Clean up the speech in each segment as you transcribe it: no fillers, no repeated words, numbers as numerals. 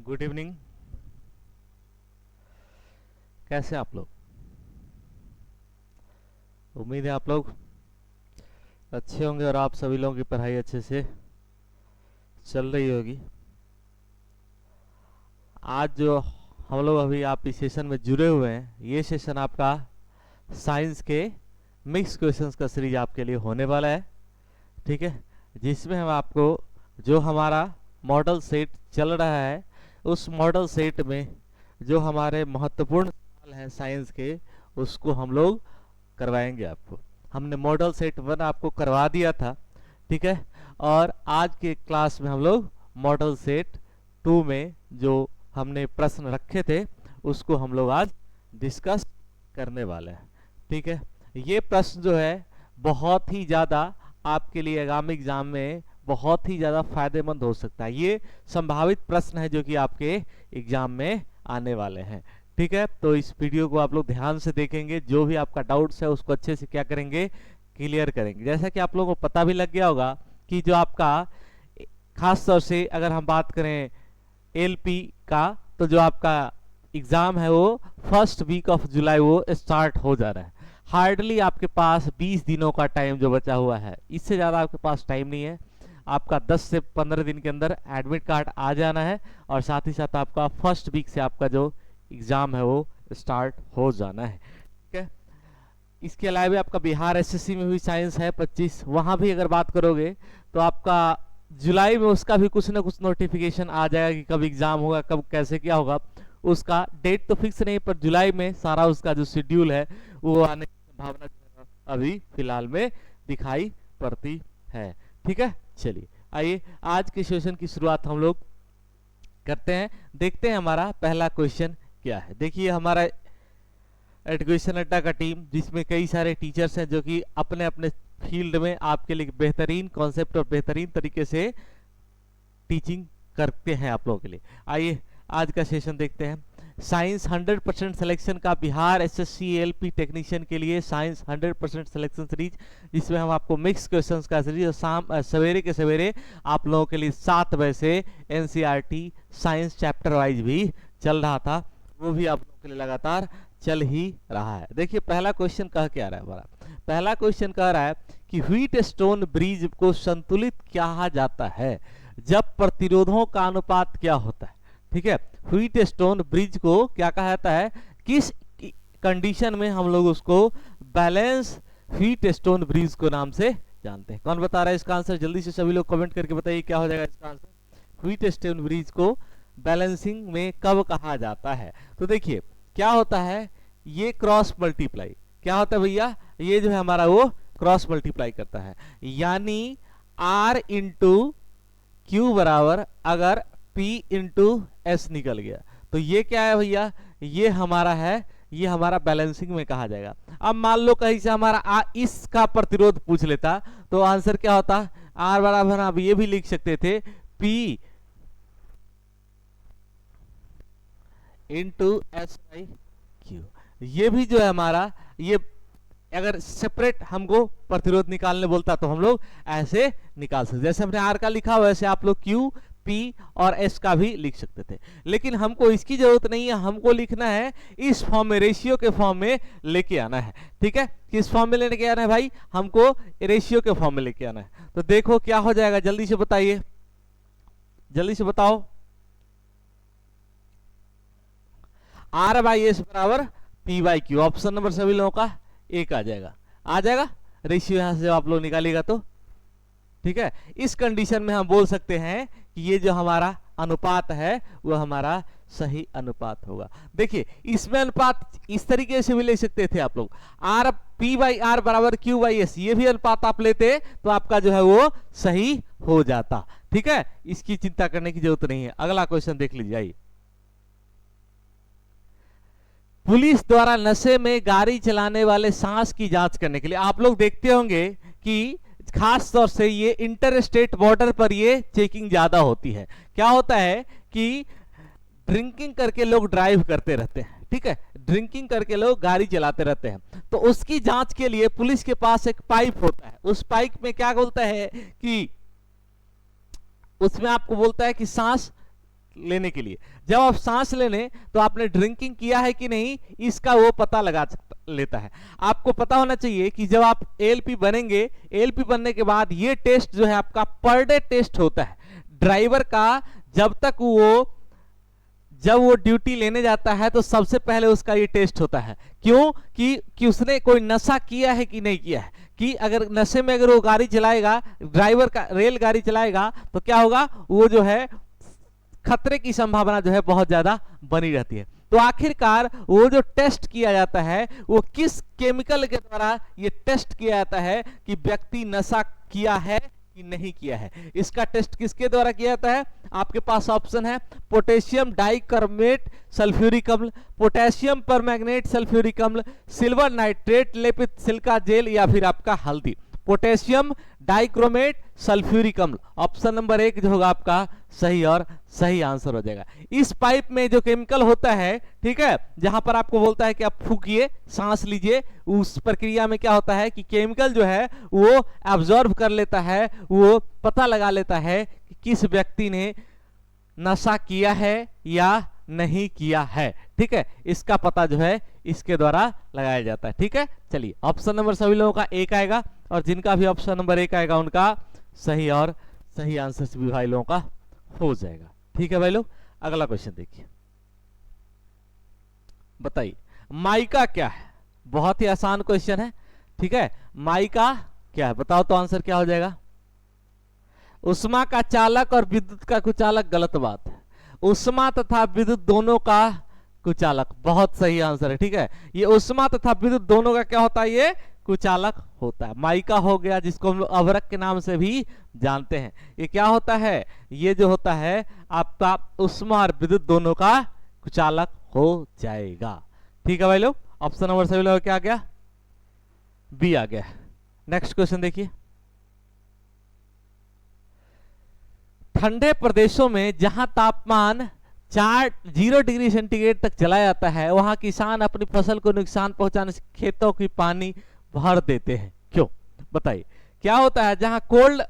Good evening. कैसे आप लोग? उम्मीद है आप लोग अच्छे होंगे और आप सभी लोगों की पढ़ाई अच्छे से चल रही होगी। आज जो हम लोग अभी आप इस सेशन में जुड़े हुए हैं, ये सेशन आपका साइंस के मिक्स क्वेश्चंस का सीरीज आपके लिए होने वाला है। ठीक है, जिसमें हम आपको जो हमारा मॉडल सेट चल रहा है, उस मॉडल सेट में जो हमारे महत्वपूर्ण सवाल हैं साइंस के, उसको हम लोग करवाएंगे आपको। हमने मॉडल सेट 1 आपको करवा दिया था, ठीक है। और आज के क्लास में हम लोग मॉडल सेट 2 में जो हमने प्रश्न रखे थे, उसको हम लोग आज डिस्कस करने वाले हैं। ठीक है, ये प्रश्न जो है बहुत ही ज़्यादा आपके लिए आगामी एग्जाम में बहुत ही ज़्यादा फायदेमंद हो सकता है। ये संभावित प्रश्न है जो कि आपके एग्जाम में आने वाले हैं। ठीक है, तो इस वीडियो को आप लोग ध्यान से देखेंगे, जो भी आपका डाउट्स है उसको अच्छे से क्या करेंगे, क्लियर करेंगे। जैसा कि आप लोगों को पता भी लग गया होगा कि जो आपका खास तौर से अगर हम बात करें एलपी का, तो जो आपका एग्ज़ाम है वो फर्स्ट वीक ऑफ जुलाई वो स्टार्ट हो जा रहा है। हार्डली आपके पास 20 दिनों का टाइम जो बचा हुआ है, इससे ज़्यादा आपके पास टाइम नहीं है। आपका 10 से 15 दिन के अंदर एडमिट कार्ड आ जाना है और साथ ही साथ आपका फर्स्ट वीक से आपका जो एग्ज़ाम है वो स्टार्ट हो जाना है। ठीक है, इसके अलावा भी आपका बिहार एसएससी में भी साइंस है 25, वहाँ भी अगर बात करोगे तो आपका जुलाई में उसका भी कुछ ना कुछ नोटिफिकेशन आ जाएगा कि कब एग्ज़ाम होगा, कब कैसे क्या होगा। उसका डेट तो फिक्स नहीं, पर जुलाई में सारा उसका जो शेड्यूल है वो आने की संभावना अभी फिलहाल में दिखाई पड़ती है। ठीक है, चलिए आइए आज के सेशन की शुरुआत हम लोग करते हैं। देखते हैं हमारा पहला क्वेश्चन क्या है। देखिए, हमारा एजुकेशन अड्डा का टीम, जिसमें कई सारे टीचर्स हैं जो कि अपने अपने फील्ड में आपके लिए बेहतरीन कॉन्सेप्ट और बेहतरीन तरीके से टीचिंग करते हैं आप लोगों के लिए। आइए आज का सेशन देखते हैं। साइंस 100% सिलेक्शन का बिहार एसएससी एलपी टेक्नीशियन के लिए साइंस 100% सिलेक्शन सीरीज, जिसमें हम आपको मिक्स क्वेश्चंस का सीरीज, और शाम सवेरे के सवेरे आप लोगों के लिए 7 बजे से एनसीईआरटी साइंस चैप्टर वाइज भी चल रहा था, वो भी आप लोगों के लिए लगातार चल ही रहा है। देखिए पहला क्वेश्चन कह क्या रहा है हमारा। पहला क्वेश्चन कह रहा है कि व्हीट स्टोन ब्रिज को संतुलित कहा जाता है जब प्रतिरोधों का अनुपात क्या होता है। ठीक है, व्हीट स्टोन ब्रिज को क्या कहा जाता है, किस कंडीशन में हम लोग उसको बैलेंस व्हीट स्टोन ब्रिज को नाम से जानते हैं। कौन बता रहा है इसका आंसर? जल्दी से सभी लोग कमेंट करके बताइए क्या हो जाएगा इसका आंसर। व्हीट स्टोन ब्रिज को बैलेंसिंग में कब कहा जाता है? तो देखिए क्या होता है, ये क्रॉस मल्टीप्लाई क्या होता है भैया, ये जो है हमारा वो क्रॉस मल्टीप्लाई करता है, यानी R इंटू क्यू बराबर अगर P इंटू एस निकल गया तो ये क्या है भैया, ये हमारा है, ये हमारा बैलेंसिंग में कहा जाएगा। अब मान लो कहीं से हमारा इसका प्रतिरोध पूछ लेता तो आंसर क्या होता, R बराबर आप ये भी लिख सकते थे P into S by Q. ये भी जो है हमारा, ये अगर सेपरेट हमको प्रतिरोध निकालने बोलता तो हम लोग ऐसे निकाल सकते, जैसे हमने आर का लिखा वैसे आप लोग क्यू पी और एस का भी लिख सकते थे, लेकिन हमको इसकी जरूरत नहीं है। हमको लिखना है इस फॉर्म में, रेशियो के फॉर्म में लेके आना है। ठीक है, किस फॉर्म में लेके आना है भाई, हमको रेशियो के फॉर्म में लेके आना है। तो देखो क्या हो जाएगा, जल्दी से बताइए, जल्दी से बताओ। आर बाई एस बराबर P by Q, option number सभी लोगों का एक आ जाएगा, आ जाएगा। रेशियो यहां से आप लोग निकालिएगा तो ठीक है। इस कंडीशन में हम बोल सकते हैं कि ये जो हमारा अनुपात है वो हमारा सही अनुपात होगा। देखिए इसमें अनुपात इस तरीके से भी ले सकते थे आप लोग, आर पी बाई आर बराबर क्यू बाई एस, ये भी अनुपात आप लेते तो आपका जो है वो सही हो जाता। ठीक है, इसकी चिंता करने की जरूरत नहीं है। अगला क्वेश्चन देख लीजिए। पुलिस द्वारा नशे में गाड़ी चलाने वाले सांस की जांच करने के लिए, आप लोग देखते होंगे कि खास तौर से ये इंटर स्टेट बॉर्डर पर ये चेकिंग ज्यादा होती है। क्या होता है कि ड्रिंकिंग करके लोग ड्राइव करते रहते हैं, ठीक है, ड्रिंकिंग करके लोग गाड़ी चलाते रहते हैं, तो उसकी जांच के लिए पुलिस के पास एक पाइप होता है। उस पाइप में क्या बोलता है कि उसमें आपको बोलता है कि सांस लेने के लिए। जब आप सांस लेने तो आपने ड्रिंकिंग किया है कि नहीं, इसका वो पता लगा लेता है। आपको पता होना चाहिए कि जब आप एएलपी बनेंगे, एएलपी बनने के बाद ये टेस्ट जो है आपका पर डे टेस्ट होता है ड्राइवर का। जब वो ड्यूटी लेने जाता है तो सबसे पहले उसका ये टेस्ट होता है। क्यों? कि उसने कोई नशा किया है कि नहीं किया है। कि अगर नशे में अगर वो गाड़ी चलाएगा, ड्राइवर का रेलगाड़ी चलाएगा, तो क्या होगा, वो जो है खतरे की संभावना जो है बहुत ज्यादा बनी रहती है। तो आखिरकार वो जो टेस्ट किया जाता है वो किस केमिकल के द्वारा ये टेस्ट किया जाता है कि व्यक्ति नशा किया है कि नहीं किया है। इसका टेस्ट किसके द्वारा किया जाता है? आपके पास ऑप्शन है पोटेशियम डाइकार्बोनेट सल्फ्यूरिक अम्ल, पोटेशियम परमैंगनेट सल्फ्यूरिक अम्ल, सिल्वर नाइट्रेट लेपित सिलिका जेल, या फिर आपका हल्दी। पोटेशियम डाइक्रोमेट सल्फ्यूरिक अम्ल, ऑप्शन नंबर 1 जो होगा आपका सही और सही आंसर हो जाएगा। इस पाइप में जो केमिकल होता है, ठीक है, जहां पर आपको बोलता है कि आप फूकिए, सांस लीजिए, उस प्रक्रिया में क्या होता है कि केमिकल जो है वो एब्जॉर्ब कर लेता है, वो पता लगा लेता है कि किस व्यक्ति ने नशा किया है या नहीं किया है। ठीक है, इसका पता जो है इसके द्वारा लगाया जाता है। ठीक है, चलिए ऑप्शन नंबर सभी लोगों का 1 आएगा और जिनका भी ऑप्शन नंबर 1 आएगा उनका सही और सही आंसर सभी भाई लोगों का हो जाएगा। ठीक है भाई लोग, अगला क्वेश्चन देखिए, बताइए माइका क्या है? बहुत ही आसान क्वेश्चन है। ठीक है, माइका क्या है बताओ तो आंसर क्या हो जाएगा? उष्मा का चालक और विद्युत का कुचालक। गलत बात है, उष्मा तथा विद्युत दोनों का कुचालक। बहुत सही आंसर है। ठीक है, ये उष्मा तथा विद्युत दोनों का क्या होता है? ये कुचालक होता है। माइका हो गया, जिसको हम अभ्रक के नाम से भी जानते हैं। ये क्या होता है? ये जो होता है आपका उष्मा और विद्युत दोनों का कुचालक हो जाएगा। ठीक है भाई लोग, ऑप्शन नंबर सभी लोग क्या आ गया? बी आ गया। नेक्स्ट क्वेश्चन देखिए, ठंडे प्रदेशों में जहां तापमान 0 डिग्री सेंटीग्रेड तक चला जाता है, वहां किसान अपनी फसल को नुकसान पहुंचाने से खेतों की पानी भर देते हैं। क्यों? बताइए क्या होता है? जहां कोल्ड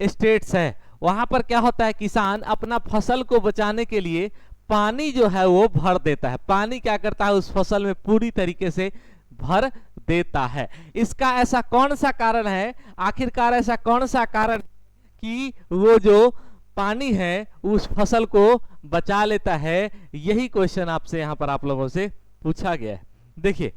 स्टेट्स है वहां पर क्या होता है, किसान अपना फसल को बचाने के लिए पानी जो है वो भर देता है। पानी क्या करता है? उस फसल में पूरी तरीके से भर देता है। इसका ऐसा कौन सा कारण है? आखिरकार ऐसा कौन सा कारण कि वो जो पानी है उस फसल को बचा लेता है? यही क्वेश्चन आपसे यहां पर आप लोगों से पूछा गया है। देखिए,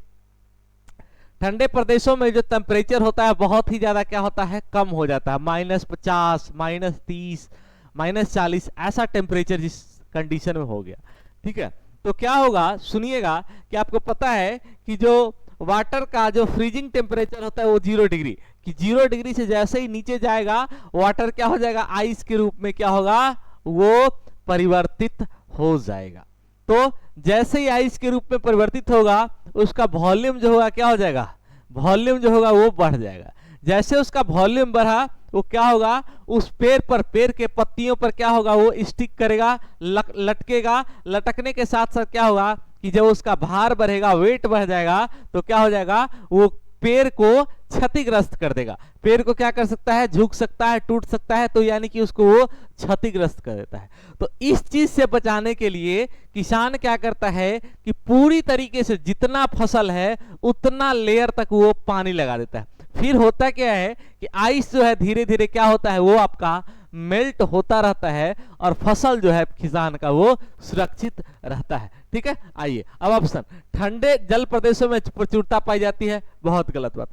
ठंडे प्रदेशों में जो टेम्परेचर होता है बहुत ही ज्यादा क्या होता है? कम हो जाता है। -50, -30, -40 ऐसा टेम्परेचर जिस कंडीशन में हो गया। ठीक है, तो क्या होगा, सुनिएगा कि आपको पता है कि जो वाटर का जो फ्रीजिंग टेम्परेचर होता है वो 0 डिग्री, कि 0 डिग्री से जैसे ही नीचे जाएगा वाटर क्या हो जाएगा? आइस के रूप में क्या होगा? वो परिवर्तित हो जाएगा। तो जैसे ही आइस के रूप में परिवर्तित होगा उसका वॉल्यूम जो होगा क्या हो जाएगा? वॉल्यूम जो होगा वो बढ़ जाएगा। जैसे उसका वॉल्यूम बढ़ा वो क्या होगा? उस पेड़ पर, पेड़ के पत्तियों पर क्या होगा? वो स्टिक करेगा, लटकेगा। लटकने के साथ साथ क्या होगा कि जब उसका भार बढ़ेगा, वेट बढ़ जाएगा, तो क्या हो जाएगा? वो पेड़ को क्षतिग्रस्त कर देगा। पेड़ को क्या कर सकता है? झुक सकता है, टूट सकता है, तो यानी कि उसको वो क्षतिग्रस्त कर देता है। तो इस चीज से बचाने के लिए किसान क्या करता है कि पूरी तरीके से जितना फसल है उतना लेयर तक वो पानी लगा देता है। फिर होता क्या है कि आइस जो है धीरे धीरे क्या होता है? वो आपका मेल्ट होता रहता है और फसल जो है किसान का वो सुरक्षित रहता है। ठीक है, आइए अब ऑप्शन, ठंडे जल प्रदेशों में प्रचुरता पाई जाती है। बहुत गलत बात।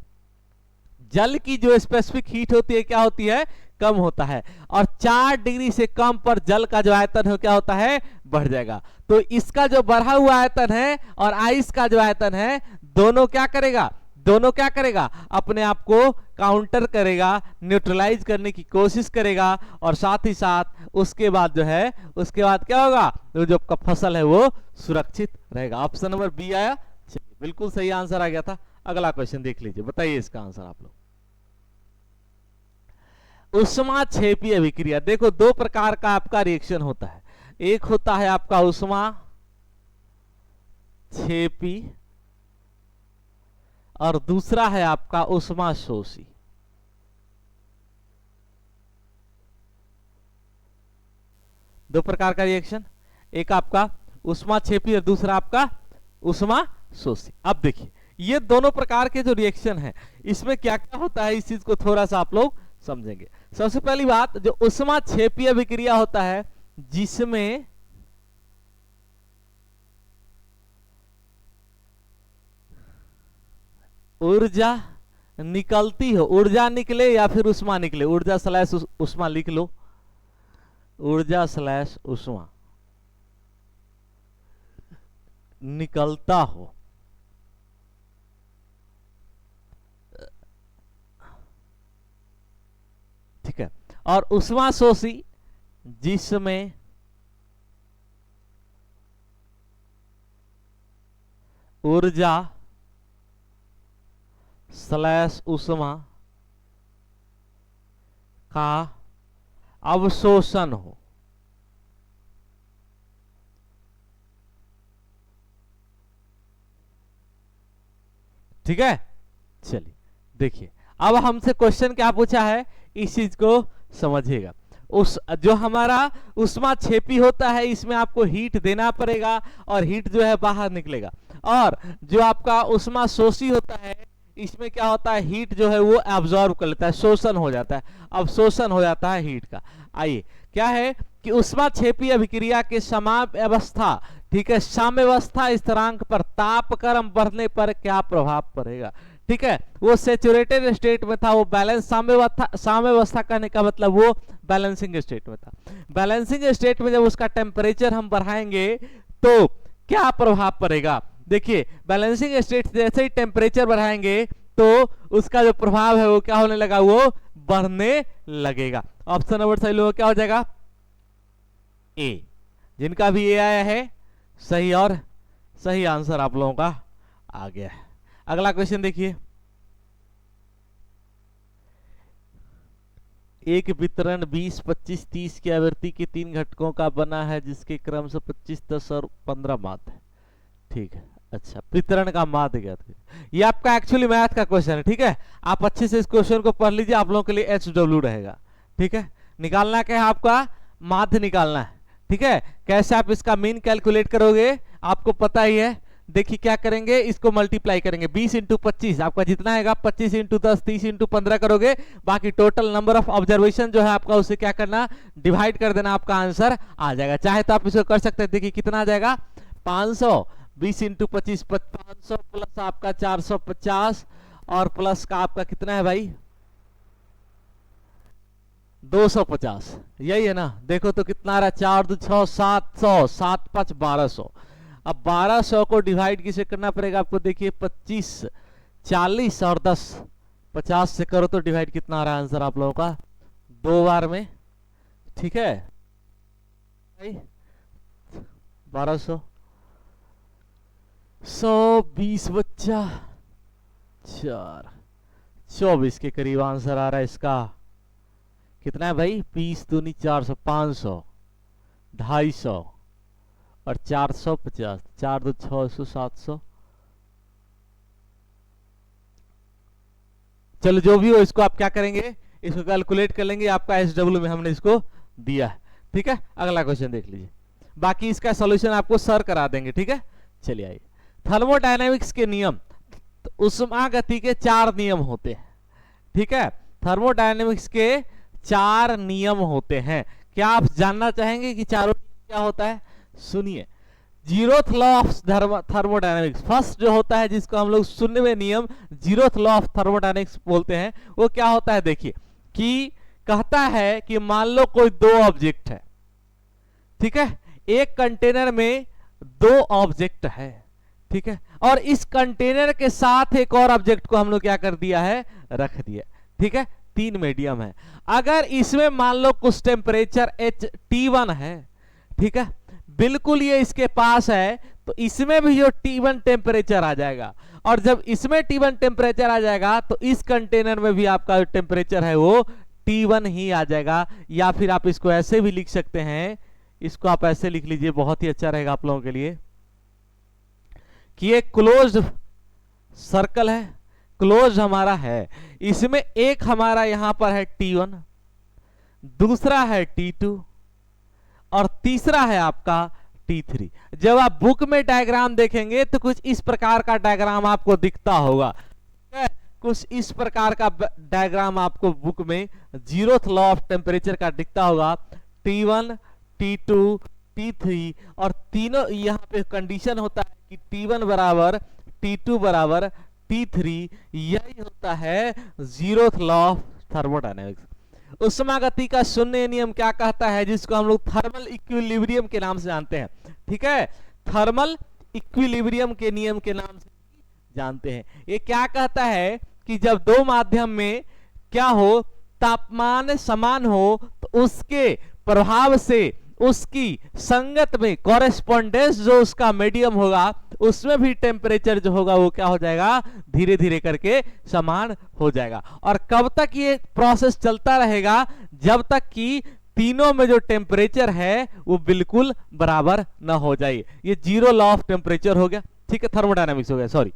जल की जो स्पेसिफिक हीट होती है क्या होती है? कम होता है। और 4 डिग्री से कम पर जल का जो आयतन है क्या होता है? बढ़ जाएगा। तो इसका जो बढ़ा हुआ आयतन है और आइस का जो आयतन है, दोनों क्या करेगा? दोनों क्या करेगा? अपने आप को काउंटर करेगा, न्यूट्रलाइज करने की कोशिश करेगा, और साथ ही साथ उसके बाद जो है, उसके बाद क्या होगा? जो आपका फसल है वो सुरक्षित रहेगा। ऑप्शन नंबर बी आया, बिल्कुल सही आंसर आ गया था। अगला क्वेश्चन देख लीजिए, बताइए इसका आंसर आप लोग। ऊष्माक्षेपी अभिक्रिया। देखो, 2 प्रकार का आपका रिएक्शन होता है। एक होता है आपका ऊष्माक्षेपी और दूसरा है आपका ऊष्माशोषी। दो प्रकार का रिएक्शन, एक आपका उष्मा क्षेपी और दूसरा आपका उष्मा शोषी। अब देखिए ये दोनों प्रकार के जो रिएक्शन है इसमें क्या क्या होता है, इस चीज को थोड़ा सा आप लोग समझेंगे। सबसे पहली बात, जो उष्मा क्षेपीय अभिक्रिया होता है जिसमें ऊर्जा निकलती हो, ऊर्जा निकले या फिर उष्मा निकले, ऊर्जा स्लैश उष्मा लिख लो, ऊर्जा स्लैश उष्मा निकलता हो, ठीक है। और उष्मा शोषी जिसमें ऊर्जा स्लैश उष्मा का अवशोषण हो, ठीक है। चलिए देखिए अब हमसे क्वेश्चन क्या पूछा है, इस चीज को समझिएगा। उस जो हमारा उष्मा क्षेपी होता है इसमें आपको हीट देना पड़ेगा और हीट जो है बाहर निकलेगा, और जो आपका उष्मा शोषी होता है इसमें क्या होता है, हीट जो है वो एब्जॉर्ब कर लेता है, शोषण हो जाता है, अवशोषण हो जाता है हीट का। आइए क्या है कि उष्मा क्षेपी अभिक्रिया के साम्यावस्था, ठीक है, साम्यावस्था स्थिरांक पर तापक्रम बढ़ने पर क्या प्रभाव पड़ेगा, ठीक है। वो सैचुरेटेड स्टेट में था, वो बैलेंस साम्यावस्था कहने का मतलब वो बैलेंसिंग स्टेट में था। बैलेंसिंग स्टेट में जब उसका टेम्परेचर हम बढ़ाएंगे तो क्या प्रभाव पड़ेगा, देखिए बैलेंसिंग स्टेट जैसे ही टेम्परेचर बढ़ाएंगे तो उसका जो प्रभाव है वो क्या होने लगा, वो बढ़ने लगेगा। ऑप्शन नंबर सही लोगों क्या हो जाएगा, ए। जिनका भी ए आया है सही, और सही आंसर आप लोगों का आ गया है। अगला क्वेश्चन देखिए, एक वितरण 20, 25, 30 की आवृत्ति के 3 घटकों का बना है जिसके क्रम से 25, 10 और 15 माध्य है, ठीक है। अच्छा, वितरण का माध्य ज्ञात कीजिए। ये आपका एक्चुअली मैथ का क्वेश्चन है, ठीक है। आप अच्छे से इस क्वेश्चन को पढ़ लीजिए, आप लोगों के लिए HW रहेगा, ठीक है। निकालना क्या है, आपका माध्य निकालना है, ठीक है। कैसे आप इसका मीन कैलकुलेट करोगे आपको पता ही है। देखिए क्या करेंगे, इसको मल्टीप्लाई करेंगे, 20 इंटू 25 आपका जितना आएगा, 25 इंटू 10, 30 इंटू 15 करोगे, बाकी टोटल नंबर ऑफ ऑब्जर्वेशन जो है आपका उसे क्या करना, डिवाइड कर देना, आपका आंसर आ जाएगा। चाहे तो आप इसको कर सकते हैं, देखिए कितना आ जाएगा, 500, 20 इंटू 25 500 प्लस आपका 450 और प्लस का आपका कितना है भाई 250, यही है ना। देखो तो कितना आ रहा है, 4 2 6 700, 7 5 1200। अब 1200 को डिवाइड किसे करना पड़ेगा आपको, देखिए 25, 40 और 10, 50 से करो तो डिवाइड कितना आ रहा है आंसर आप लोगों का, 2 बार में, ठीक है। 1200, 120 बच्चा 4, 24 के करीब आंसर आ रहा है इसका। कितना है भाई, 20 दूनी 400, 500, 250 और 450, 4 2 600, 700। चलो जो भी हो, इसको आप क्या करेंगे, इसको कैलकुलेट कर लेंगे, आपका SW में हमने इसको दिया है, ठीक है। अगला क्वेश्चन देख लीजिए, बाकी इसका सॉल्यूशन आपको सर करा देंगे, ठीक है। चलिए आइए, थर्मोडायनेमिक्स के नियम, तो उष्मा गति के 4 नियम होते हैं, ठीक है। थर्मोडायनेमिक्स के 4 नियम होते हैं। क्या आप जानना चाहेंगे कि चारों क्या होता है, सुनिए। Zeroth law of thermodynamics, first जो होता है जिसको हम लोग 0वें नियम जीरोथ लॉ ऑफ थर्मोडायनेमिक्स बोलते हैं, वो क्या होता है, देखिए कि कहता है कि मान लो कोई 2 ऑब्जेक्ट है, ठीक है। एक कंटेनर में 2 ऑब्जेक्ट है, ठीक है, और इस कंटेनर के साथ एक और ऑब्जेक्ट को हम लोग क्या कर दिया है, रख दिया, ठीक है। 3 मीडियम है, अगर इसमें मान लो कुछ टेम्परेचर T1 है, ठीक है, बिल्कुल ये इसके पास है, तो इसमें भी जो T1 टेम्परेचर आ जाएगा, और जब इसमें T1 टेम्परेचर आ जाएगा तो इस कंटेनर में भी आपका टेम्परेचर है वो T1 ही आ जाएगा। या फिर आप इसको ऐसे भी लिख सकते हैं, इसको आप ऐसे लिख लीजिए, बहुत ही अच्छा रहेगा आप लोगों के लिए, कि एक क्लोज्ड सर्कल है, क्लोज हमारा है, इसमें एक हमारा यहां पर है T1, दूसरा है T2 और तीसरा है आपका T3। जब आप बुक में डायग्राम देखेंगे तो कुछ इस प्रकार का डायग्राम आपको दिखता होगा, कुछ इस प्रकार का डायग्राम आपको बुक में जीरोथ लॉ ऑफ टेम्परेचर का दिखता होगा। T1, T2, T3 और तीनों यहाँ पे कंडीशन होता है कि T1 बराबर T2 बराबर T3, यही होता है जीरोथ लॉ ऑफ थर्मोडायनेमिक्स। उष्मागति का शून्य नियम क्या कहता है, जिसको हम लोग थर्मल इक्विलिब्रियम के नाम से जानते हैं। ठीक है, थर्मल इक्विलिब्रियम के नियम के नाम से जानते हैं। ये क्या कहता है कि जब दो माध्यम में क्या हो, तापमान समान हो, तो उसके प्रभाव से उसकी संगत में कॉरेस्पॉन्डेंस जो उसका मीडियम होगा, उसमें भी टेम्परेचर जो होगा वो क्या हो जाएगा, धीरे धीरे करके समान हो जाएगा। और कब तक ये प्रोसेस चलता रहेगा, जब तक कि तीनों में जो टेम्परेचर है वो बिल्कुल बराबर ना हो जाए। ये जीरो लॉ ऑफ टेम्परेचर हो गया। ठीक है, थर्मोडायनामिक्स हो गया, सॉरी।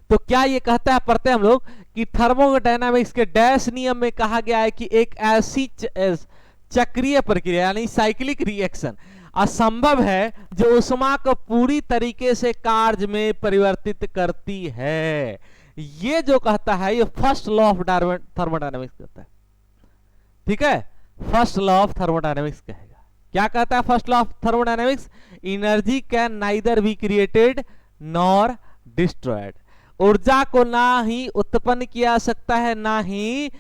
तो क्या ये कहता है, पढ़ते हम लोग कि थर्मोडायनामिक्स के डैश नियम में कहा गया है कि एक ऐसी चक्रीय प्रक्रिया यानी साइक्लिक रिएक्शन असंभव है जो उष्मा को पूरी तरीके से कार्य में परिवर्तित करती है। ये जो कहता है ये फर्स्ट लॉ ऑफ थर्मोडायनामिक्स कहता है। ठीक है, फर्स्ट लॉ ऑफ थर्मोडायनामिक्स कहेगा। क्या कहता है first law of thermodynamics? Energy can neither be created nor destroyed. ऊर्जा को ना ही उत्पन्न किया जा सकता है, ना ही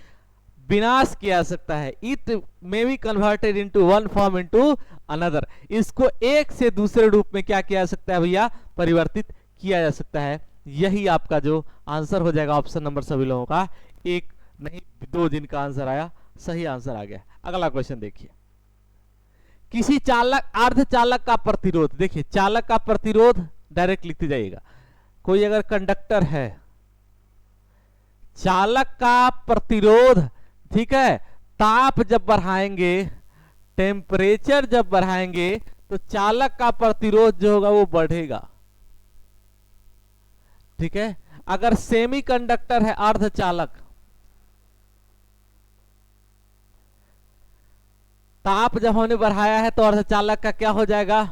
विनाश किया जा सकता है। It may be converted into one form into another. इसको एक से दूसरे रूप में क्या किया जा सकता है भैया, परिवर्तित किया जा सकता है। यही आपका जो आंसर हो जाएगा ऑप्शन नंबर सभी लोगों का, एक नहीं दो जिनका आंसर आया, सही आंसर आ गया। अगला क्वेश्चन देखिए, किसी चालक अर्धचालक का प्रतिरोध, देखिए चालक का प्रतिरोध डायरेक्ट लिखते जाइएगा। कोई अगर कंडक्टर है, चालक का प्रतिरोध, ठीक है, ताप जब बढ़ाएंगे, टेम्परेचर जब बढ़ाएंगे तो चालक का प्रतिरोध जो होगा वो बढ़ेगा। ठीक है, अगर सेमीकंडक्टर है अर्धचालक, ताप जब हमने बढ़ाया है तो अर्धचालक का क्या हो जाएगा,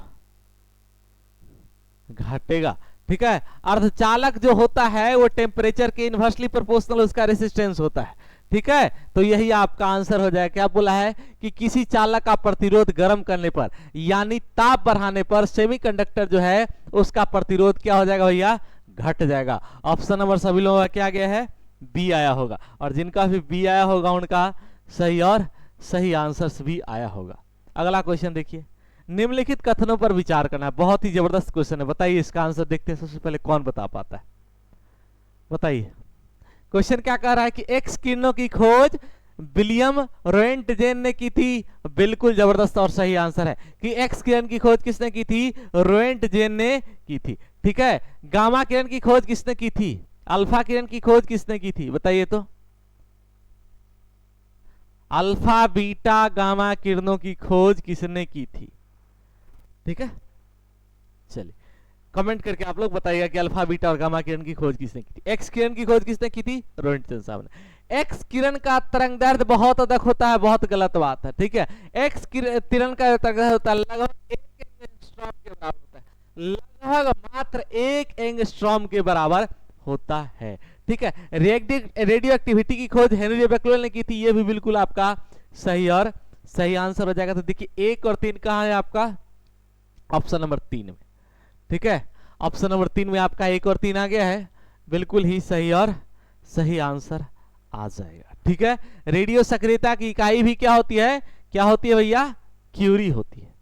घटेगा। ठीक है, अर्धचालक जो होता है वो टेम्परेचर के इनवर्सली प्रोपोर्शनल उसका रेसिस्टेंस होता है। ठीक है, तो यही आपका आंसर हो जाएगा। क्या बोला है कि किसी चालक का प्रतिरोध गर्म करने पर यानी ताप बढ़ाने पर सेमीकंडक्टर जो है उसका प्रतिरोध क्या हो जाएगा भैया, घट जाएगा। ऑप्शन नंबर सभी लोगों का क्या गया है, बी आया होगा, और जिनका भी बी आया होगा उनका सही और सही आंसर भी आया होगा। अगला क्वेश्चन देखिए, निम्नलिखित कथनों पर विचार करना है। बहुत ही जबरदस्त क्वेश्चन है, बताइए इसका आंसर देखते हैं। सबसे पहले कौन बता पाता है, बताइए। क्वेश्चन क्या कह रहा है कि एक्स किरणों की खोज विलियम रोएंटजेन ने की थी। बिल्कुल जबरदस्त और सही आंसर है कि एक्स किरण की खोज किसने की थी, रोएंटजेन ने की थी। ठीक है, गामा किरण की खोज किसने की थी, अल्फा किरण की खोज किसने की थी, बताइए तो। अल्फा बीटा गामा किरणों की खोज किसने की थी। ठीक है, चलिए कमेंट करके आप लोग बताइएगा कि अल्फा बीटा और गामा किरण की खोज किसने की थी। एक्स किरण की खोज किसने की थी, रोएंटजेन साहब ने। एक्स किरण का तरंगदैर्ध्य बहुत अधिक होता है, बहुत गलत बात है। ठीक है, एक्स किरण का तरंगदैर्ध्य होता है लगभग 1 एंगस्ट्रॉम के बराबर होता है, लगभग मात्र 1 एंगस्ट्रॉम के बराबर होता है। ठीक है, रेडियो एक्टिविटी की खोज हेनरी बेक्वेल ने की थी। ये भी बिल्कुल आपका सही और सही आंसर हो जाएगा। तो देखिए 1 और 3 कहां है आपका, ऑप्शन नंबर 3 में। ठीक है, ऑप्शन नंबर 3 में आपका 1 और 3 आ गया है, बिल्कुल ही सही और सही आंसर आ जाएगा। ठीक है, रेडियो सक्रियता की इकाई भी क्या होती है, क्या होती है भैया, क्यूरी होती है।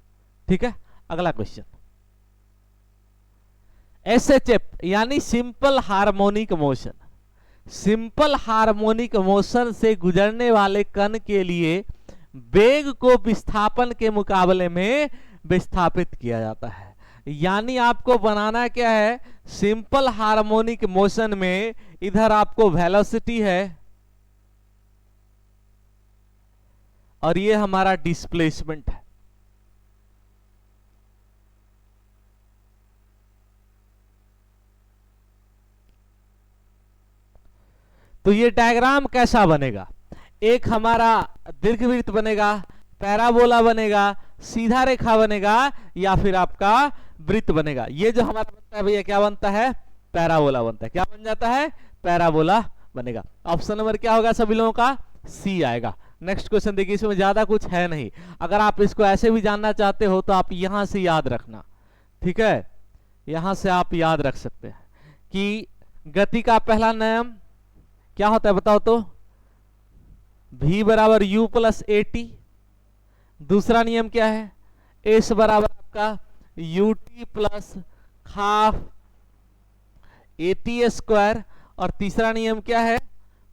ठीक है, अगला क्वेश्चन, एसएचएफ यानी simple harmonic motion, simple harmonic motion से गुजरने वाले कण के लिए वेग को विस्थापन के मुकाबले में विस्थापित किया जाता है। यानी आपको बनाना क्या है, सिंपल हार्मोनिक मोशन में इधर आपको वेलोसिटी है और ये हमारा डिस्प्लेसमेंट है। तो ये डायग्राम कैसा बनेगा, एक हमारा दीर्घवृत्त बनेगा, पैराबोला बनेगा, सीधा रेखा बनेगा या फिर आपका वृत्त बनेगा। ये जो हमारा बनता है भैया क्या बनता है, पैराबोला बनता है। क्या बन जाता है, पैराबोला बनेगा। ऑप्शन नंबर क्या होगा सभी लोगों का, सी आएगा। नेक्स्ट क्वेश्चन देखिए, इसमें ज्यादा कुछ है नहीं, अगर आप इसको ऐसे भी जानना चाहते हो तो आप यहां से याद रखना, ठीक है, यहां से आप याद रख सकते हैं कि गति का पहला नियम क्या होता है बताओ तो, v बराबर u प्लस ए टी। दूसरा नियम क्या है, s बराबर आपका ut plus half A T square. और तीसरा नियम क्या है,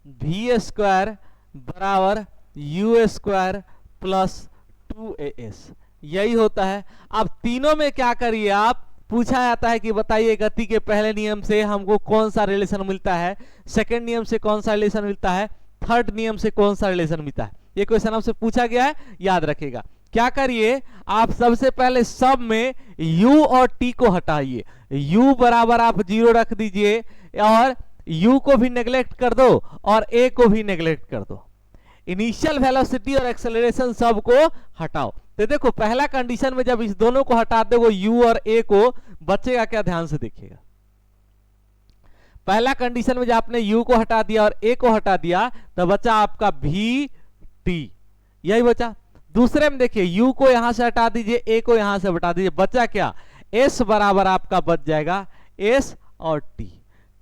v स्क्वायर बराबर u स्क्वायर प्लस 2as, यही होता है। अब तीनों में क्या करिए आप, पूछा जाता है कि बताइए गति के पहले नियम से हमको कौन सा रिलेशन मिलता है, सेकंड नियम से कौन सा रिलेशन मिलता है, थर्ड नियम से कौन सा रिलेशन मिलता है। ये क्वेश्चन आपसे पूछा गया है, याद रखिएगा। क्या करिए आप, सबसे पहले सब में u और t को हटाइए, u बराबर आप 0 रख दीजिए और u को भी नेग्लेक्ट कर दो और a को भी नेग्लेक्ट कर दो। इनिशियल वेलोसिटी और एक्सेलरेशन सब को हटाओ। तो देखो पहला कंडीशन में जब इस दोनों को हटा दो u और a को, बचेगा क्या, ध्यान से देखिएगा। पहला कंडीशन में जब आपने u को हटा दिया और a को हटा दिया तो बचा आपका v t, यही बचा। दूसरे में देखिए u को यहां से हटा दीजिए, a को यहां से हटा दीजिए, बचा क्या, s बराबर आपका बच जाएगा s और t,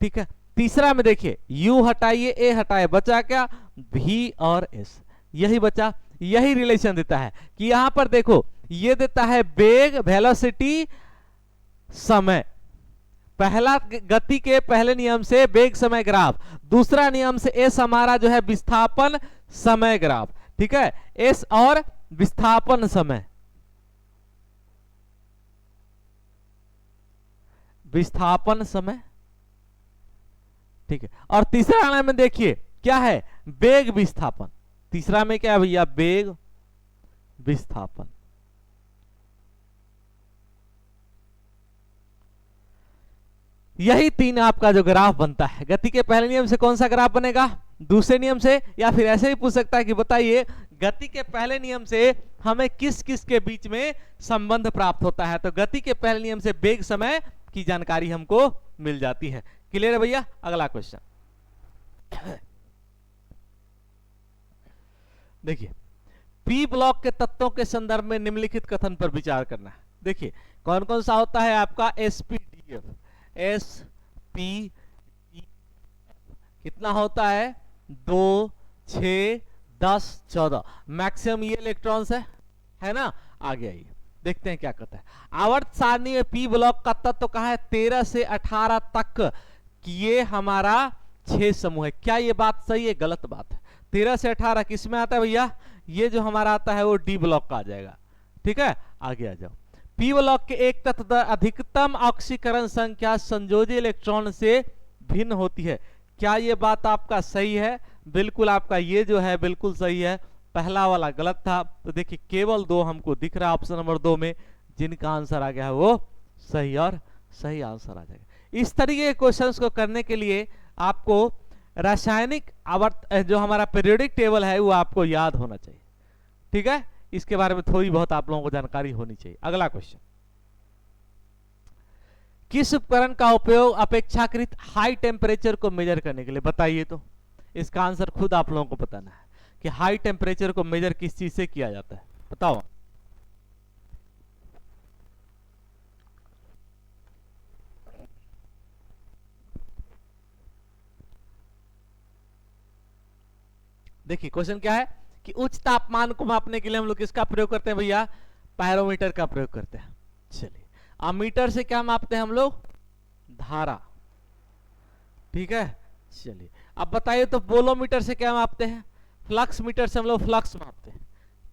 ठीक है। तीसरा में देखिए u हटाइए a हटाए, बचा क्या, v और s, यही बचा। यही रिलेशन देता है कि यहां पर देखो ये देता है वेग, वेलोसिटी, समय। पहला गति के पहले नियम से वेग समय ग्राफ, दूसरा नियम से एस हमारा जो है विस्थापन समय ग्राफ, ठीक है, एस और विस्थापन समय, विस्थापन समय, ठीक है। और तीसरा वाला में देखिए क्या है, वेग विस्थापन। तीसरा में क्या है भैया, वेग विस्थापन। यही तीन आपका जो ग्राफ बनता है। गति के पहले नियम से कौन सा ग्राफ बनेगा, दूसरे नियम से, या फिर ऐसे ही पूछ सकता है कि बताइए गति के पहले नियम से हमें किस किस के बीच में संबंध प्राप्त होता है। तो गति के पहले नियम से वेग समय की जानकारी हमको मिल जाती है। क्लियर है भैया। अगला क्वेश्चन देखिए, पी ब्लॉक के तत्वों के संदर्भ में निम्नलिखित कथन पर विचार करना है। देखिए कौन कौन सा होता है आपका, एसपीडीएफ, एसपीडीएफ कितना होता है, 2, 6, 10, 14, मैक्सिमम ये इलेक्ट्रॉन्स है ना। आगे आइए देखते हैं क्या कहता है। आवर्त सारणी में पी ब्लॉक का तत्व कहा है 13 से 18 तक कि ये हमारा 6 समूह है। क्या ये बात सही है, गलत बात है। 13 से 18 किस में आता है भैया, ये जो हमारा आता है वो डी ब्लॉक का आ जाएगा, ठीक है। आगे आ जाओ। पी ब्लॉक के एक तत्व अधिकतम ऑक्सीकरण संख्या संयोजी इलेक्ट्रॉन से भिन्न होती है। क्या ये बात आपका सही है, बिल्कुल आपका ये जो है बिल्कुल सही है। पहला वाला गलत था। तो देखिए केवल 2 हमको दिख रहा है ऑप्शन नंबर 2 में, जिनका आंसर आ गया है वो सही और सही आंसर आ जाएगा। इस तरीके के क्वेश्चंस को करने के लिए आपको रासायनिक आवर्त जो हमारा पीरियोडिक टेबल है वो आपको याद होना चाहिए, ठीक है। इसके बारे में थोड़ी बहुत आप लोगों को जानकारी होनी चाहिए। अगला क्वेश्चन, किस उपकरण का उपयोग अपेक्षाकृत हाई टेम्परेचर को मेजर करने के लिए, बताइए तो। इसका आंसर खुद आप लोगों को बताना है कि हाई टेम्परेचर को मेजर किस चीज से किया जाता है, बताओ। देखिए क्वेश्चन क्या है कि उच्च तापमान को मापने के लिए हम लोग किसका प्रयोग करते हैं भैया, पायरोमीटर का प्रयोग करते हैं। चलिए अमीटर से क्या मापते हैं हम लोग, धारा, ठीक है। चलिए अब बताइए तो बोलोमीटर से क्या मापते हैं, फ्लक्स मीटर से हम लोग फ्लक्स मापते हैं,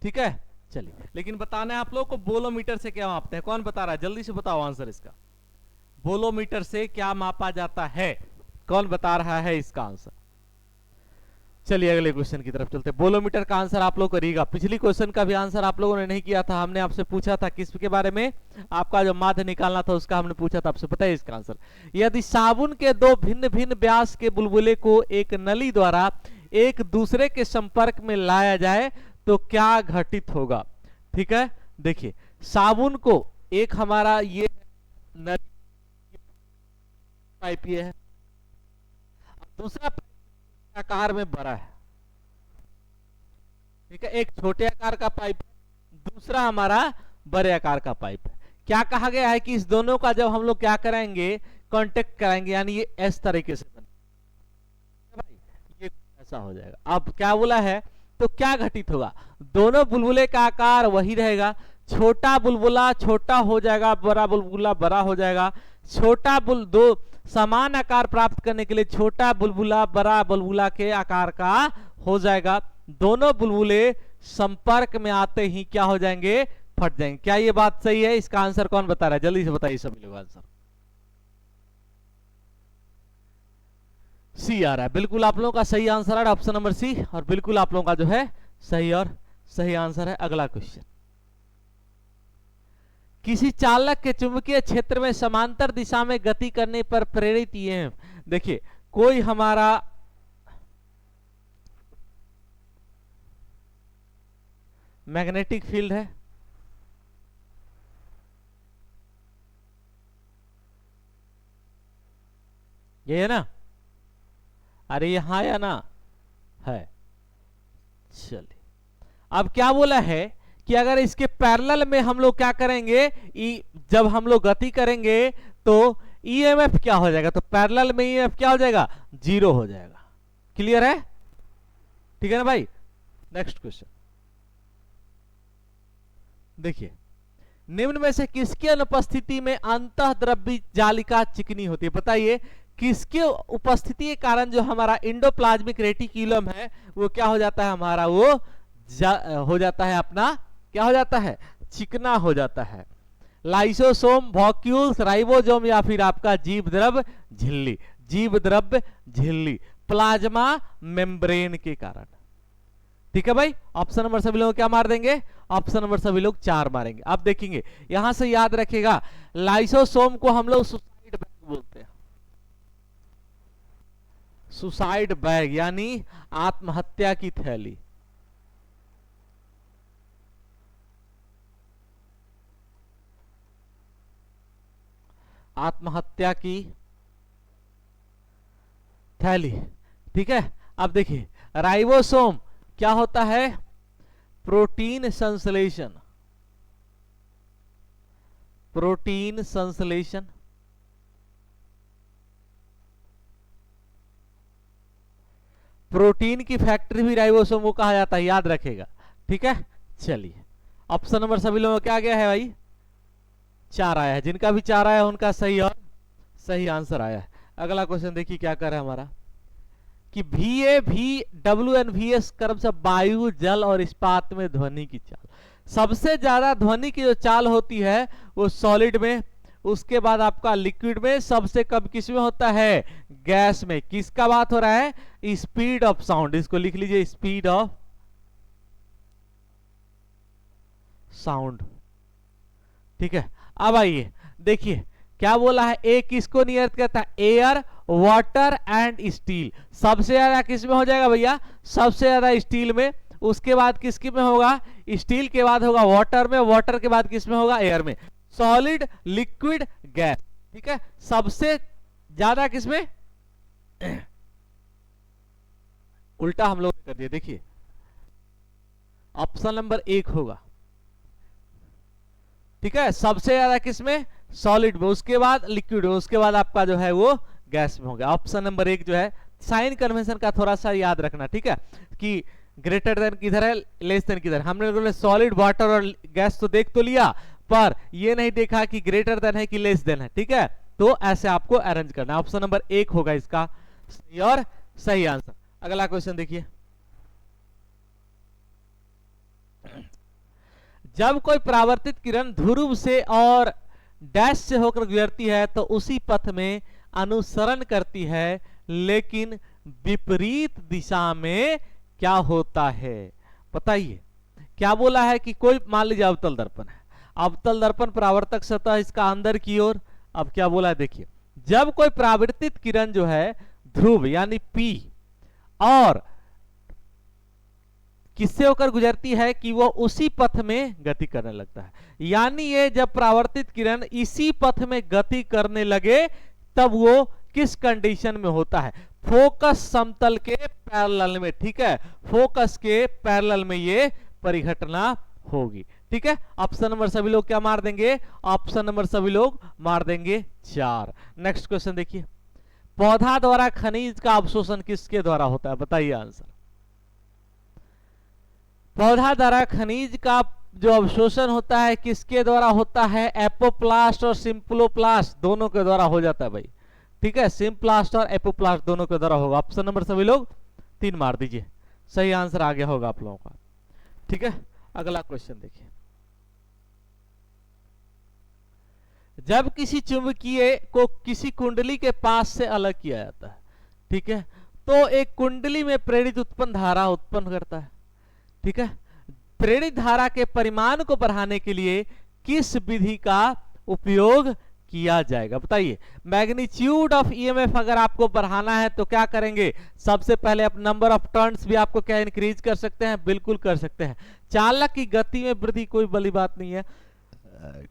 ठीक है। चलिए लेकिन बताना है आप लोग को बोलोमीटर से क्या मापते हैं, कौन बता रहा है, जल्दी से बताओ आंसर इसका। बोलोमीटर से क्या मापा जाता है, कौन बता रहा है इसका आंसर। चलिए अगले क्वेश्चन की तरफ चलते हैं। बोलोमीटर का आंसर आप लोग करिएगा। पिछली क्वेश्चन का भी आंसर आप लोगों ने नहीं किया था, हमने आपसे पूछा था किसके बारे में, आपका जो माध्य निकालना था उसका हमने पूछा था आपसे, बताइए इसका आंसर। यदि साबुन के 2 भिन्न भिन्न व्यास के बुलबुले को एक नली द्वारा एक दूसरे के संपर्क में लाया जाए तो क्या घटित होगा, ठीक है। देखिए साबुन को एक हमारा ये पाइप ये है, दूसरा पाइप आकार में बड़ा है, ठीक है, एक छोटे आकार का पाइप, दूसरा हमारा बड़े आकार का पाइप है। क्या कहा गया है कि इस दोनों का जब हम लोग क्या कराएंगे, कांटेक्ट कराएंगे, यानी ये इस तरीके से भाई ये ऐसा हो जाएगा। अब क्या बोला है, तो क्या घटित होगा, दोनों बुलबुले का आकार वही रहेगा, छोटा बुलबुला छोटा हो जाएगा, बड़ा बुलबुला बड़ा हो जाएगा। छोटा दो समान आकार प्राप्त करने के लिए छोटा बुलबुला बड़ा बुलबुला के आकार का हो जाएगा। दोनों बुलबुले संपर्क में आते ही क्या हो जाएंगे, फट जाएंगे। क्या ये बात सही है? इसका आंसर कौन बता रहा है, जल्दी से बताइए सभी लोग। आंसर सी आ रहा है, बिल्कुल आप लोगों का सही आंसर है ऑप्शन नंबर सी, और बिल्कुल आप लोगों का जो है सही और सही आंसर है। अगला क्वेश्चन, किसी चालक के चुंबकीय क्षेत्र में समांतर दिशा में गति करने पर प्रेरित ईएमएफ। देखिए कोई हमारा मैग्नेटिक फील्ड है, ये है ना, अरे यहां या ना है। चलिए अब क्या बोला है कि अगर इसके पैरेलल में हम लोग क्या करेंगे, जब हम लोग गति करेंगे तो ईएमएफ क्या हो जाएगा, तो पैरेलल में ईएमएफ क्या हो जाएगा, 0 हो जाएगा। क्लियर है? ठीक है ना भाई। नेक्स्ट क्वेश्चन देखिए, निम्न में से किसकी अनुपस्थिति में अंतःद्रव्यी जालिका चिकनी होती है? बताइए किसके उपस्थिति के कारण जो हमारा इंडोप्लाज्मिक रेटिक्यूलम है वो क्या हो जाता है, हमारा वो हो जाता है अपना, क्या हो जाता है, चिकना हो जाता है। लाइसोसोम, वॉक्यूल्स, राइबोसोम, या फिर आपका जीव द्रव्य झिल्ली, जीव द्रव्य झिल्ली, प्लाज्मा मेम्ब्रेन के कारण। ठीक है भाई, ऑप्शन नंबर सभी लोग क्या मार देंगे, ऑप्शन नंबर सभी लोग 4 मारेंगे। आप देखेंगे यहां से याद रखेगा, लाइसोसोम को हम लोग सुसाइड बैग बोलते हैं, सुसाइड बैग यानी आत्महत्या की थैली। आत्महत्या की थैली, ठीक है। अब देखिए राइबोसोम क्या होता है, प्रोटीन संश्लेषण, प्रोटीन संश्लेषण, प्रोटीन की फैक्ट्री भी राइबोसोम को कहा जाता है, याद रखेगा। ठीक है, चलिए ऑप्शन नंबर सभी लोगों को क्या गया है भाई, 4 आया है। जिनका भी 4 आया है उनका सही और सही आंसर आया है। अगला क्वेश्चन देखिए क्या कर रहा है हमारा, कि VA, VW, VS क्रम से वायु, जल और इस्पात में ध्वनि की चाल। सबसे ज्यादा ध्वनि की जो चाल होती है वो सॉलिड में, उसके बाद आपका लिक्विड में, सबसे कम किस में होता है, गैस में। किसका बात हो रहा है, स्पीड ऑफ साउंड, इसको लिख लीजिए स्पीड ऑफ साउंड। ठीक है, अब आइए देखिए क्या बोला है, ए किसको नियत करता है, एयर, वाटर एंड स्टील। सबसे ज्यादा किस में हो जाएगा भैया, सबसे ज्यादा स्टील में, उसके बाद किसकी में होगा, स्टील के बाद होगा वाटर में, वाटर के बाद किस में होगा, एयर में। Solid, liquid, gas. ठीक है, सबसे ज्यादा किसमें, उल्टा हम लोग कर दिए, देखिए ऑप्शन नंबर 1 होगा। ठीक है, सबसे ज्यादा किसमें, सॉलिड में, उसके बाद लिक्विड में, उसके बाद आपका जो है वो गैस में हो गया। ऑप्शन नंबर 1 जो है, साइन कन्वेंशन का थोड़ा सा याद रखना। ठीक है, कि ग्रेटर देन किधर है, लेस देन किधर। हमने लोगों ने सॉलिड, वाटर और गैस तो देख तो लिया, पर ये नहीं देखा कि ग्रेटर देन है कि लेस देन है। ठीक है, तो ऐसे आपको अरेंज करना है। ऑप्शन नंबर 1 होगा इसका सही और सही आंसर। अगला क्वेश्चन देखिए, जब कोई परावर्तित किरण ध्रुव से और डैश से होकर गुजरती है तो उसी पथ में अनुसरण करती है, लेकिन विपरीत दिशा में क्या होता है। बताइए क्या बोला है, कि कोई मान लीजिए अवतल दर्पण है, अवतल दर्पण परावर्तक सतह इसका अंदर की ओर। अब क्या बोला है देखिए, जब कोई परावर्तित किरण जो है ध्रुव यानी P और किससे होकर गुजरती है कि वो उसी पथ में गति करने लगता है। यानी ये जब परावर्तित किरण इसी पथ में गति करने लगे तब वो किस कंडीशन में होता है, फोकस समतल के पैरेलल में, ठीक है, फोकस के पैरेलल में ये परिघटना होगी, ठीक है। ऑप्शन नंबर सभी लोग क्या मार देंगे, ऑप्शन नंबर सभी लोग मार देंगे 4। नेक्स्ट क्वेश्चन देखिए, पौधा द्वारा खनिज का अवशोषण किसके द्वारा होता है, बताइए आंसर। पौधा द्वारा खनिज का जो अवशोषण होता है किसके द्वारा होता है, एपोप्लास्ट और सिंप्लोप्लास्ट दोनों के द्वारा हो जाता है भाई, ठीक है, सिंप्लास्ट और एपोप्लास्ट दोनों के द्वारा होगा। ऑप्शन नंबर सभी लोग 3 मार दीजिए, सही आंसर आ गया होगा आप लोगों का, ठीक है। अगला क्वेश्चन देखिए, जब किसी चुंबकीय को किसी कुंडली के पास से अलग किया जाता है, ठीक है, तो एक कुंडली में प्रेरित उत्पन्न धारा उत्पन्न करता है, ठीक है। प्रेरित धारा के परिमाण को बढ़ाने के लिए किस विधि का उपयोग किया जाएगा, बताइए। मैग्नीट्यूड ऑफ ईएमएफ अगर आपको बढ़ाना है तो क्या करेंगे, सबसे पहले आप नंबर ऑफ टर्न्स भी आपको क्या इंक्रीज कर सकते हैं, बिल्कुल कर सकते हैं। चालक की गति में वृद्धि कोई बड़ी बात नहीं है,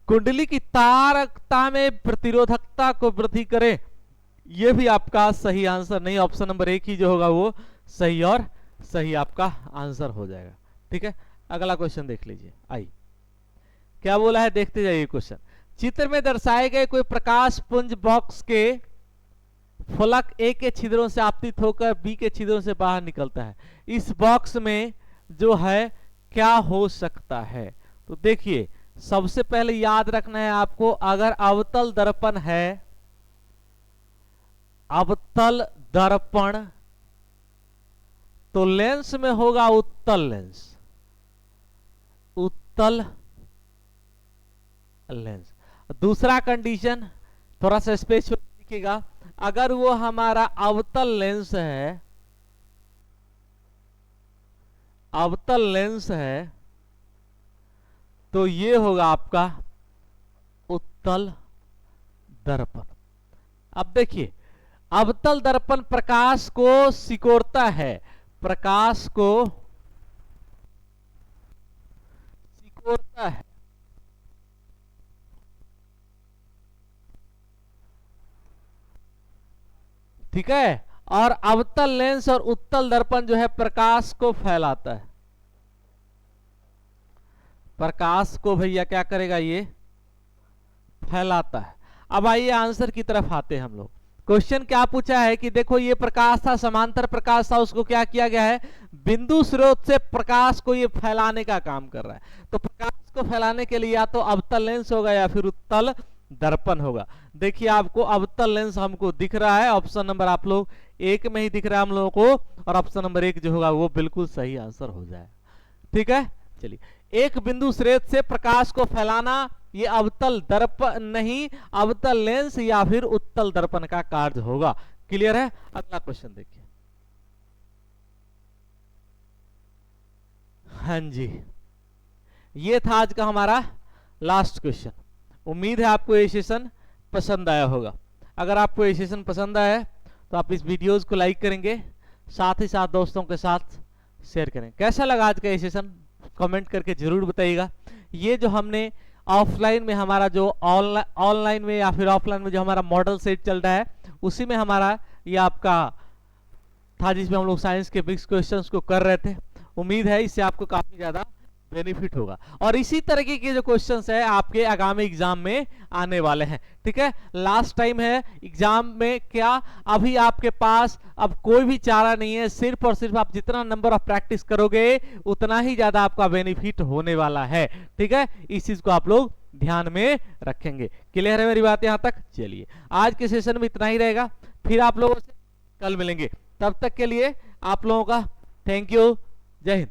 कुंडली की तारकता में प्रतिरोधकता को वृद्धि करे, यह भी आपका सही आंसर नहीं, ऑप्शन नंबर 1 ही जो होगा वो सही और सही आपका आंसर हो जाएगा, ठीक है। अगला क्वेश्चन देख लीजिए, आई क्या बोला है, देखते जाइए क्वेश्चन। चित्र में दर्शाए गए कोई प्रकाश पुंज बॉक्स के फलक ए के छिद्रों से आपतित होकर बी के छिद्रों से बाहर निकलता है, इस बॉक्स में जो है क्या हो सकता है। तो देखिए सबसे पहले याद रखना है आपको, अगर अवतल दर्पण है, अवतल दर्पण, तो लेंस में होगा उत्तल लेंस, उत्तल लेंस। दूसरा कंडीशन थोड़ा सा स्पेस लिखिएगा, अगर वो हमारा अवतल लेंस है, अवतल लेंस है, तो ये होगा आपका उत्तल दर्पण। अब देखिए अवतल दर्पण प्रकाश को सिकोड़ता है, प्रकाश को सिकोड़ता है, ठीक है, और अवतल लेंस और उत्तल दर्पण जो है प्रकाश को फैलाता है, प्रकाश को भैया क्या करेगा, ये फैलाता है। अब आइए आंसर की तरफ आते हैं हम लोग। क्वेश्चन क्या पूछा है कि देखो ये प्रकाश था, समांतर प्रकाश था, उसको क्या किया गया है, बिंदु स्रोत से प्रकाश को ये फैलाने का काम कर रहा है। तो प्रकाश को फैलाने के लिए या तो अवतल लेंस होगा या फिर उत्तल दर्पण होगा। देखिए आपको अवतल लेंस हमको दिख रहा है, ऑप्शन नंबर आप लोग 1 में ही दिख रहा है हम लोगों को, और ऑप्शन नंबर 1 जो होगा वो बिल्कुल सही आंसर हो जाए, ठीक है। चलिए, एक बिंदु स्रोत से प्रकाश को फैलाना ये अवतल दर्पण नहीं, अवतल लेंस या फिर उत्तल दर्पण का कार्य होगा। क्लियर है। अगला क्वेश्चन देखिए। हाँ जी, ये था आज का हमारा लास्ट क्वेश्चन। उम्मीद है आपको ये सेशन पसंद आया होगा। अगर आपको ये सेशन पसंद आया तो आप इस वीडियोस को लाइक करेंगे, साथ ही साथ दोस्तों के साथ शेयर करें। कैसा लगा आज का ये सेशन कमेंट करके जरूर बताइएगा। ये जो हमने ऑफलाइन में हमारा जो ऑनलाइन में या फिर ऑफलाइन में जो हमारा मॉडल सेट चल रहा है, उसी में हमारा ये आपका था, जिसमें हम लोग साइंस के फिक्स क्वेश्चंस को कर रहे थे। उम्मीद है इससे आपको काफी ज्यादा बेनिफिट होगा, और इसी तरीके के जो क्वेश्चंस है आपके आगामी एग्जाम में आने वाले हैं, ठीक है। लास्ट टाइम है एग्जाम में, क्या अभी आपके पास अब कोई भी चारा नहीं है, सिर्फ और सिर्फ आप जितना नंबर ऑफ प्रैक्टिस करोगे उतना ही ज्यादा आपका बेनिफिट होने वाला है, ठीक है। इस चीज को आप लोग ध्यान में रखेंगे। क्लियर है मेरी बात यहां तक। चलिए आज के सेशन में इतना ही रहेगा, फिर आप लोगों से कल मिलेंगे। तब तक के लिए आप लोगों का थैंक यू, जय हिंद।